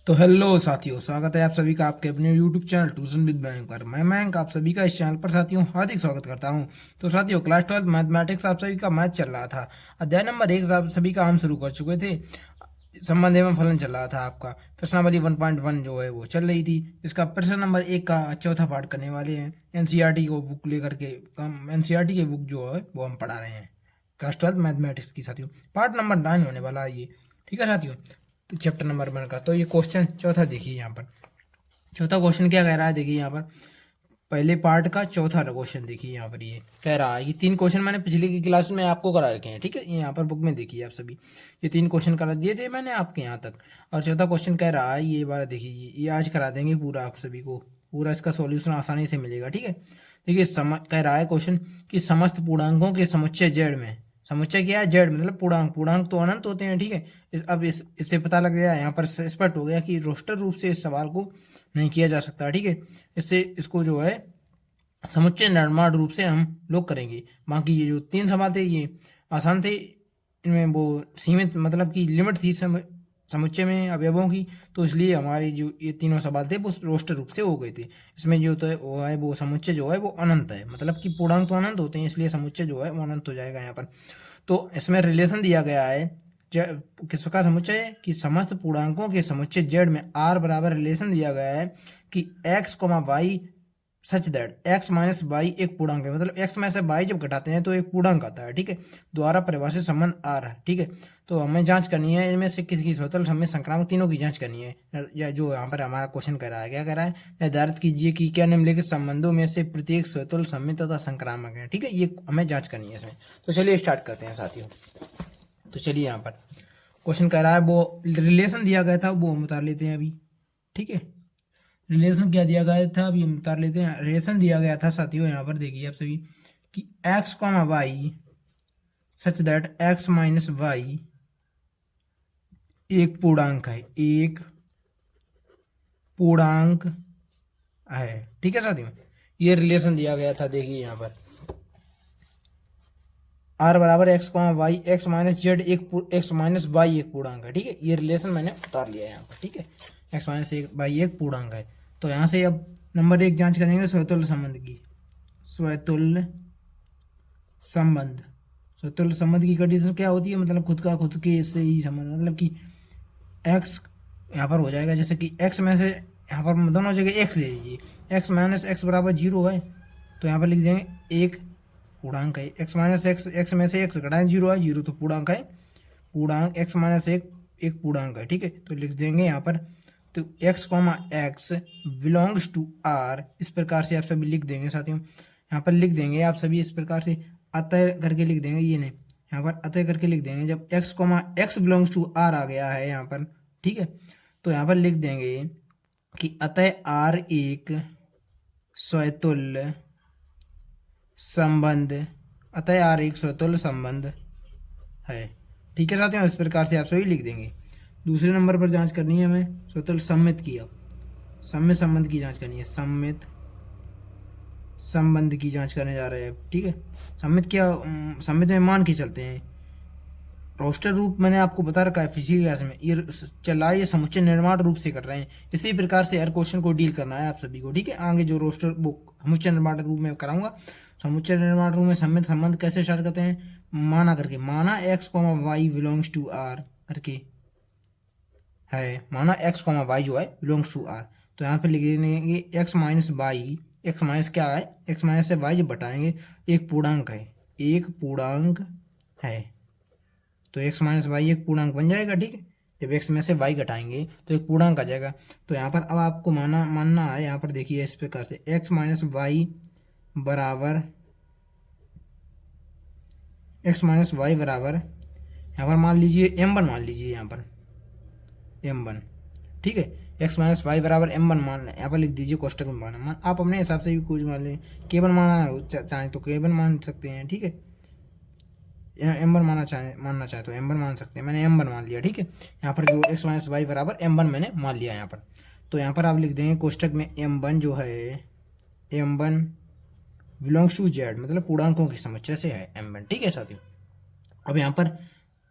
तो हेलो साथियों, स्वागत है आप सभी का आपके अपने YouTube channel tuition with Mayank पर। मैं मयंक आप सभी का इस चैनल पर साथियों हार्दिक स्वागत करता हूं। तो साथियों, क्लास 12 मैथमेटिक्स आप सभी का मैथ चल रहा था। अध्याय नंबर 1 आप सभी का हम शुरू कर चुके थे। संबंध एवं फलन चल रहा था आपका। प्रश्नावली 1.1 जो है वो चल रही थी। इसका प्रश्न नंबर 1 का चौथा पार्ट करने वाले हैं। एनसीईआरटी को बुक लेकर के एनसीईआरटी की बुक जो है वो हम पढ़ा रहे हैं क्लास 12 मैथमेटिक्स की साथियों। पार्ट नंबर 9 होने वाला है ये। ठीक है साथियों, तो चैप्टर नंबर 1 का। तो ये क्वेश्चन चौथा देखिए यहाँ पर। चौथा क्वेश्चन क्या कह रहा है, देखिए यहाँ पर पहले पार्ट का चौथा क्वेश्चन देखिए यहाँ पर। ये कह रहा है, ये 3 क्वेश्चन मैंने पिछली की क्लास में आपको करा रखे हैं। ठीक है, ये यहाँ पर बुक में देखिए आप सभी। ये 3 क्वेश्चन करा दिए थे मैंने आपके यहाँ तक। और चौथा क्वेश्चन कह रहा है, ये बार देखिए, ये आज करा देंगे पूरा आप सभी को। पूरा इसका सॉल्यूशन आसानी से मिलेगा। ठीक है, देखिए कह रहा है क्वेश्चन कि समस्त पूर्णांकों के समुच्चय जेड में। समुच्चय क्या है? जेड मतलब पूर्णांक। पूर्णांक तो अनंत होते हैं। ठीक है, अब इससे पता लग गया, यहाँ पर स्पष्ट हो गया कि रोस्टर रूप से इस सवाल को नहीं किया जा सकता। ठीक है, इससे इसको जो है समुच्चय निर्माण रूप से हम लोग करेंगे। बाकी ये जो 3 सवाल थे ये आसान थे। इनमें वो सीमित मतलब कि लिमिट थी समुच्चय में अवयवों की, तो इसलिए हमारे जो ये तीनों सवाल थे वो रोस्टर रूप से हो गए थे। इसमें जो तो वो है वो समुच्चय जो है वो अनंत है, मतलब कि पूर्णांक तो अनंत होते हैं, इसलिए समुच्चय जो है वो अनंत हो जाएगा यहाँ पर। तो इसमें रिलेशन दिया गया है किसका समुच्चय है कि समस्त पूर्णांकों के समुच्चय जेड में आर बराबर रिलेशन दिया गया है कि x comma y such that x minus y एक पूर्णांक है। मतलब एक्स में से वाई जब घटाते हैं तो एक पूर्णांक आता है। ठीक है, द्वारा परिभाषित संबंध आ रहा है। ठीक है, तो हमें जांच करनी है इनमें से किसकी स्वतंत्र हमें संक्रामक तीनों की जांच करनी है। या जो यहाँ पर हमारा क्वेश्चन कर रहा है, क्या कर रहा है, निर्धारित कीजिए कि क्या निम्नलिखित संबंधों में से प्रत्येक स्वतंत्र सम्मित तथा संक्रामक है। ठीक है, ये हमें जांच करनी है इसमें। तो चलिए स्टार्ट करते हैं साथियों। तो चलिए यहाँ पर क्वेश्चन कह रहा है, वो रिलेशन दिया गया था वो हम उतार लेते हैं अभी। ठीक है, रिलेशन क्या दिया गया था अभी हम उतार लेते हैं। रिलेशन दिया गया था साथियों, यहाँ पर देखिए आप सभी कि x comma y such that x minus y एक पूर्णांक है। एक पूर्णांक है। ठीक है साथियों, ये रिलेशन दिया गया था। देखिए यहाँ पर आर बराबर x comma y x minus z x minus y एक पूर्णांक है। ठीक है, ये रिलेशन मैंने उतार लिया है यहाँ पर। ठीक है, एक्स माइनस एक वाई एक पूर्णांक है। तो यहाँ से अब नंबर 1 जांच करेंगे स्वतुल्य संबंध की। स्वतुल्य संबंध। स्वतुल्य संबंध की कंडीशन क्या होती है, मतलब खुद का खुद के से ही संबंध, मतलब कि एक्स यहाँ पर हो जाएगा जैसे कि एक्स में से यहाँ पर दोनों जगह एक्स ले लीजिए। एक्स माइनस एक्स बराबर 0 है, तो यहाँ पर लिख देंगे एक पूर्णांक है। एक्स माइनस एक्स, एक्स में से एक्स घटाएं 0 है, 0 तो पूर्णांक है। पूर्णांक एक्स माइनस एक एक पूर्णांक है। ठीक है, तो लिख देंगे यहाँ पर, तो x comma x belongs to R, इस प्रकार से आप सभी लिख देंगे साथियों। यहाँ पर लिख देंगे आप सभी इस प्रकार से, अतः करके लिख देंगे। ये नहीं, यहाँ पर अतः करके लिख देंगे। जब x comma x belongs to R आ गया है यहाँ पर, ठीक है, तो यहाँ पर लिख देंगे कि अतः आर एक स्वतुल्य संबंध, अतः आर एक स्वतुल्य संबंध है। ठीक है साथियों, इस प्रकार से आप सभी लिख देंगे। दूसरे नंबर पर जांच करनी है हमें स्वतुल्य सम्मित की। अब सम्मित संबंध की जांच करनी है। सम्मित संबंध की जांच करने जा रहे हैं। ठीक है, सम्मित क्या, सम्मित में मान के चलते हैं। रोस्टर रूप मैंने आपको बता रखा है पिछली क्लास में, ये चल रहा है, ये समुच्चय निर्माण रूप से कर रहे हैं। इसी प्रकार से हर क्वेश्चन को डील करना है आप सभी को। ठीक है, आगे जो रोस्टर बुक समुच्चय निर्माण रूप में कराऊंगा। समुच्चय निर्माण रूप में सम्मित संबंध कैसे स्टार्ट करते हैं, माना करके, माना x comma y belongs to R करके है। माना एक्स कॉमा वाई जो है बिलोंग्स टू आर, तो यहाँ पे लिख देंगे x minus y. X minus क्या है, एक्स माइनस से वाई जब बटाएंगे एक पूर्णांक है, एक पूर्णांक है, तो एक्स माइनस वाई एक पूर्णांक बन जाएगा। ठीक है, जब एक्स में से वाई घटाएंगे तो एक पूर्णांक आ जाएगा। तो यहाँ पर अब आपको मानना है, यहाँ पर देखिए इस प्रकार से एक्स माइनस वाई बराबर, एक्स माइनस वाई बराबर यहाँ पर मान लीजिए m1 मान लीजिए, यहाँ पर m1। ठीक है, एक्स माइनस वाई बराबर m1 मान, यहाँ पर लिख दीजिए कोष्टक में मान आप अपने हिसाब से भी कुछ मान लें। k1 माना चाहें तो k1 मान सकते हैं। ठीक है, m1 मानना चाहे तो m1 मान सकते हैं। मैंने m1 मान लिया। ठीक है, यहाँ पर जो एक्स माइनस वाई बराबर m1 मैंने मान लिया यहाँ पर। तो यहाँ पर आप लिख देंगे कोष्टक में m1 जो है, m1 बिलोंग्स टू जेड, मतलब पूर्णांकों की समुच्चय से है m1। ठीक है साथियों, अब यहाँ पर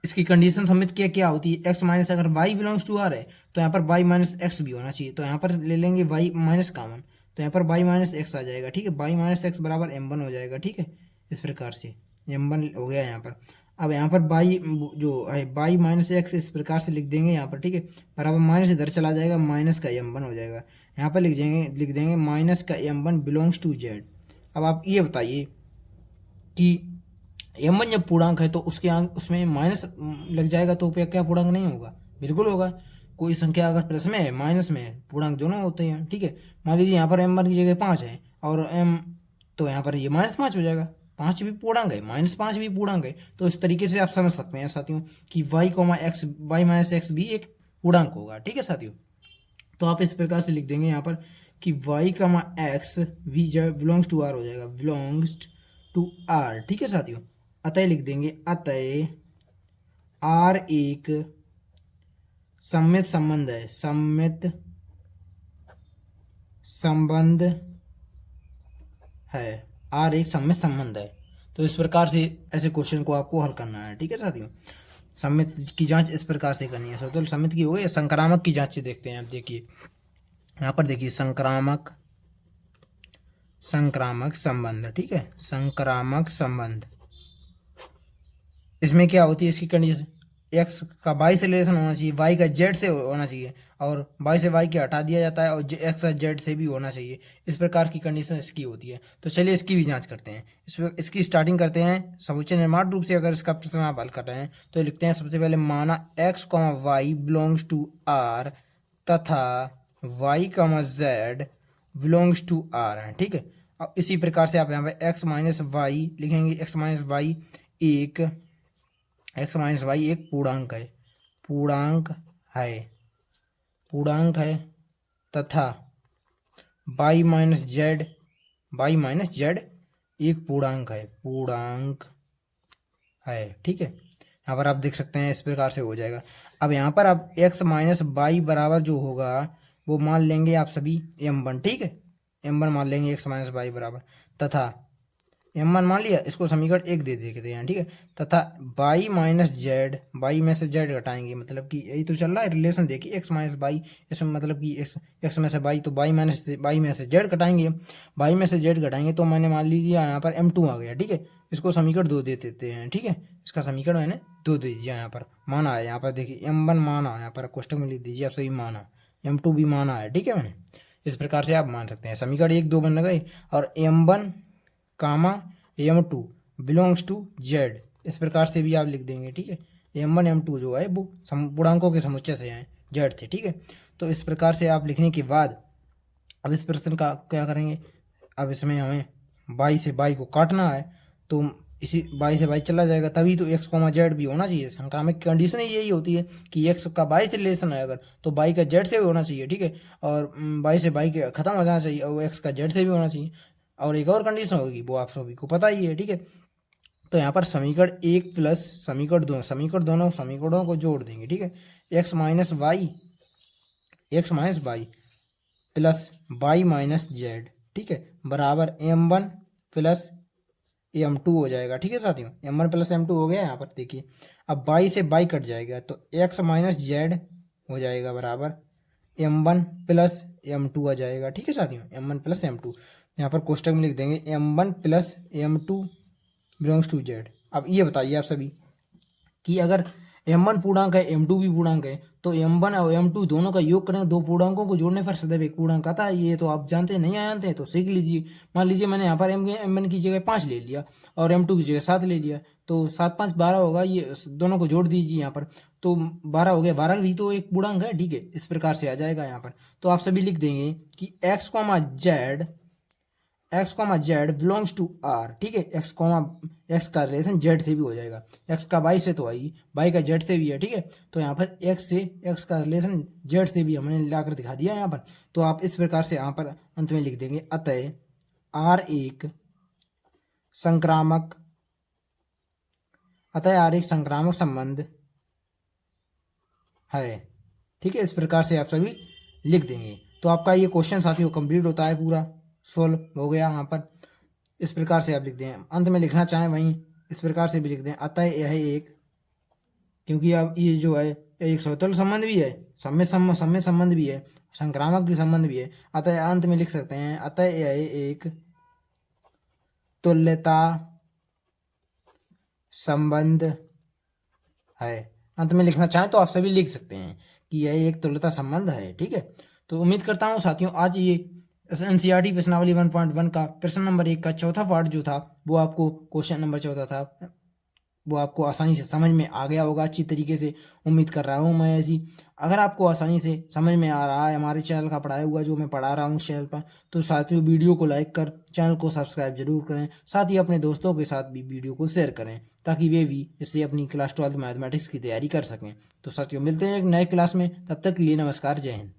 इसकी कंडीशन सबमिट किया क्या होती है, एक्स माइनस, अगर वाई बिलोंग्स टू आर है तो यहाँ पर वाई माइनस एक्स भी होना चाहिए, तो यहाँ पर ले लेंगे वाई माइनस कॉमन, तो यहाँ पर वाई माइनस एक्स आ जाएगा, ठीक है, वाई माइनस एक्स बराबर एम वन हो जाएगा, ठीक है, इस प्रकार से एम वन हो गया यहाँ पर। अब यहाँ पर बाई जो है बाई माइनस एक्स इस प्रकार से लिख देंगे यहाँ पर, ठीक है, बराबर माइनस इधर चला जाएगा, माइनस का एम वन हो जाएगा, यहाँ पर लिख देंगे माइनस का m one belongs to Z. अब आप ये बताइए कि एम वन जब पूर्णांक है तो उसके अंक उसमें माइनस लग जाएगा तो क्या पूर्णांक नहीं होगा, बिल्कुल होगा। कोई संख्या अगर प्लस में है माइनस में है, पूर्णांक दोनों होते हैं, ठीक है। मान लीजिए यहाँ पर एम वन की जगह 5 है और एम, तो यहाँ पर ये -5 हो जाएगा, 5 भी पूर्णांक है, -5 भी पूर्णांक है, तो इस तरीके से आप समझ सकते हैं साथियों कि वाई माइनस एक्स भी एक पूर्णांक होगा, ठीक है साथियों। तो आप इस प्रकार से लिख देंगे यहाँ पर कि y comma x v belongs to R हो जाएगा, बिलोंग्स टू आर, ठीक है साथियों। अतः लिख देंगे, अतः आर एक सममित संबंध है, सममित संबंध है, आर एक सममित संबंध है। तो इस प्रकार से ऐसे क्वेश्चन को आपको हल करना है, ठीक है साथियों। सममित की जांच इस प्रकार से करनी है, तो सममित की हो गई, संक्रामक की जांच से देखते हैं। आप देखिए यहाँ पर देखिए संक्रामक संबंध, ठीक है, संक्रामक संबंध, इसमें क्या होती है, इसकी कंडीशन एक्स का वाई से रिलेशन होना चाहिए, वाई का जेड से होना चाहिए, और वाई से वाई के हटा दिया जाता है, और एक्स का जेड से भी होना चाहिए, इस प्रकार की कंडीशन इसकी होती है। तो चलिए इसकी भी जांच करते हैं। इसकी स्टार्टिंग करते हैं समुच्चय निर्माण रूप से। अगर इसका प्रश्न आप हल कर रहे हैं तो लिखते हैं सबसे पहले, माना x comma y belongs to R तथा y comma z belongs to R है, ठीक है। अब इसी प्रकार से आप यहाँ पे एक्स माइनस वाई लिखेंगे, एक्स माइनस वाई एक पूर्णांक है, पूर्णांक है तथा वाई माइनस जेड एक पूर्णांक है, ठीक है। यहाँ पर आप देख सकते हैं इस प्रकार से हो जाएगा। अब यहाँ पर आप एक्स माइनस वाई बराबर जो होगा वो मान लेंगे आप सभी एम वन, ठीक है, एम वन मान लेंगे एक्स माइनस वाई बराबर, तथा एम वन मान लिया, इसको समीकरण 1 दे देते हैं, ठीक है, तथा वाई माइनस जेड, वाई में से जेड घटाएंगे, मतलब कि यही तो चल रहा है रिलेशन, देखिए एक्स माइनस वाई, इसमें मतलब कि एक्स में से वाई, तो वाई में से जेड घटाएंगे, वाई में से जेड घटाएंगे, तो मैंने मान लीजिए यहाँ पर M2 आ गया, ठीक है, इसको समीकरण 2 दे देते हैं, ठीक है, इसका समीकरण मैंने 2 दे दीजिए, यहाँ पर माना है, यहाँ पर देखिए M1 माना, यहाँ पर कोष्टक में लिख दीजिए आप सभी माना, M2 भी माना है, ठीक है, मैंने इस प्रकार से आप मान सकते हैं। समीकरण 1 2 बन गए, और M1 comma M2 belongs to Z, इस प्रकार से भी आप लिख देंगे, ठीक है। M1 M2 जो है वो पूर्णांकों के समुच्चय से हैं, जेड से, ठीक है। तो इस प्रकार से आप लिखने के बाद अब इस प्रश्न का क्या करेंगे, अब इसमें हमें बाई से बाई को काटना है, तो इसी बाई से बाई चला जाएगा, तभी तो एक्स कॉमा जेड भी होना चाहिए। संक्रामक की कंडीशन ही यही होती है कि एक्स का बाई से रिलेशन है अगर, तो बाई का जेड से भी होना चाहिए, ठीक है, और बाई से बाई के खत्म हो जाना चाहिए, और एक्स का जेड से भी होना चाहिए, और एक और कंडीशन होगी वो आप सभी को पता ही है, ठीक है। तो यहाँ पर समीकरण 1 प्लस समीकरण दोनों समीकरणों को जोड़ देंगे, ठीक है, x minus y plus y minus z, ठीक है, बराबर M1 प्लस M2 हो जाएगा, ठीक है साथियों। M1 प्लस M2 हो गया, यहाँ पर देखिए अब बाई से बाई कट जाएगा, तो एक्स माइनस जेड हो जाएगा बराबर M1 प्लस M2 आ जाएगा, ठीक है साथियों, M1 प्लस M2। यहाँ पर कोष्टक में लिख देंगे M1 plus M2 belongs to Z. अब ये बताइए आप सभी कि अगर M1 पूर्णांक है, M2 भी पूर्णांक है, तो M1 और M2 दोनों का योग करें, दो पूर्णांकों को जोड़ने पर सदैव एक पूर्णांक आता है। ये तो आप जानते हैं, नहीं जानते हैं तो सीख लीजिए। मान लीजिए मैंने यहाँ पर M1 की जगह 5 ले लिया और M2 की जगह 7 ले लिया, तो 7 5 12 होगा, ये दोनों को जोड़ दीजिए यहाँ पर, तो 12 हो गया, 12 भी तो एक पूर्णांक है, ठीक है, इस प्रकार से आ जाएगा यहाँ पर। तो आप सभी लिख देंगे कि x comma z belongs to R, ठीक है, एक्स का रिलेशन जेड से भी हो जाएगा, एक्स का वाई से तो आई, वाई का जेड से भी है, ठीक है। तो यहाँ पर एक्स का रिलेशन जेड से भी हमने लाकर दिखा दिया यहाँ पर। तो आप इस प्रकार से यहाँ पर अंत में लिख देंगे, अतः आर एक संक्रामक संबंध है, ठीक है, इस प्रकार से आप सभी लिख देंगे। तो आपका ये क्वेश्चन साथियों कंप्लीट होता है, पूरा सोल्व हो गया यहाँ पर। इस प्रकार से आप लिख दें, अंत में लिखना चाहें वहीं इस प्रकार से भी लिख दें, अतः यह एक क्योंकि अब ये जो है एक स्वतंत्र संबंध भी है, समय संबंध भी है, संक्रामक भी संबंध भी है। अतः अंत में लिख सकते हैं, अतः यह एक तुल्यता संबंध है। अंत में लिखना चाहें तो आप सभी लिख सकते हैं कि यह एक तुल्यता संबंध है। ठीक है, तो उम्मीद करता हूँ साथियों आज ये एनसीईआरटी प्रश्नावली 1.1 का प्रश्न नंबर 1 का चौथा पार्ट जो था वो आपको, क्वेश्चन नंबर 14 था, वो आपको आसानी से समझ में आ गया होगा अच्छी तरीके से। उम्मीद कर रहा हूँ मैं ऐसी। अगर आपको आसानी से समझ में आ रहा है हमारे चैनल का पढ़ाया हुआ जो मैं पढ़ा रहा हूँ इस चैनल पर, तो साथियों वीडियो को लाइक कर चैनल को सब्सक्राइब जरूर करें। साथ ही अपने दोस्तों के साथ भी वीडियो को शेयर करें ताकि वे भी इससे अपनी क्लास 12 मैथमेटिक्स की तैयारी कर सकें। तो साथियों मिलते हैं एक नए क्लास में, तब तक के लिए नमस्कार, जय हिंद।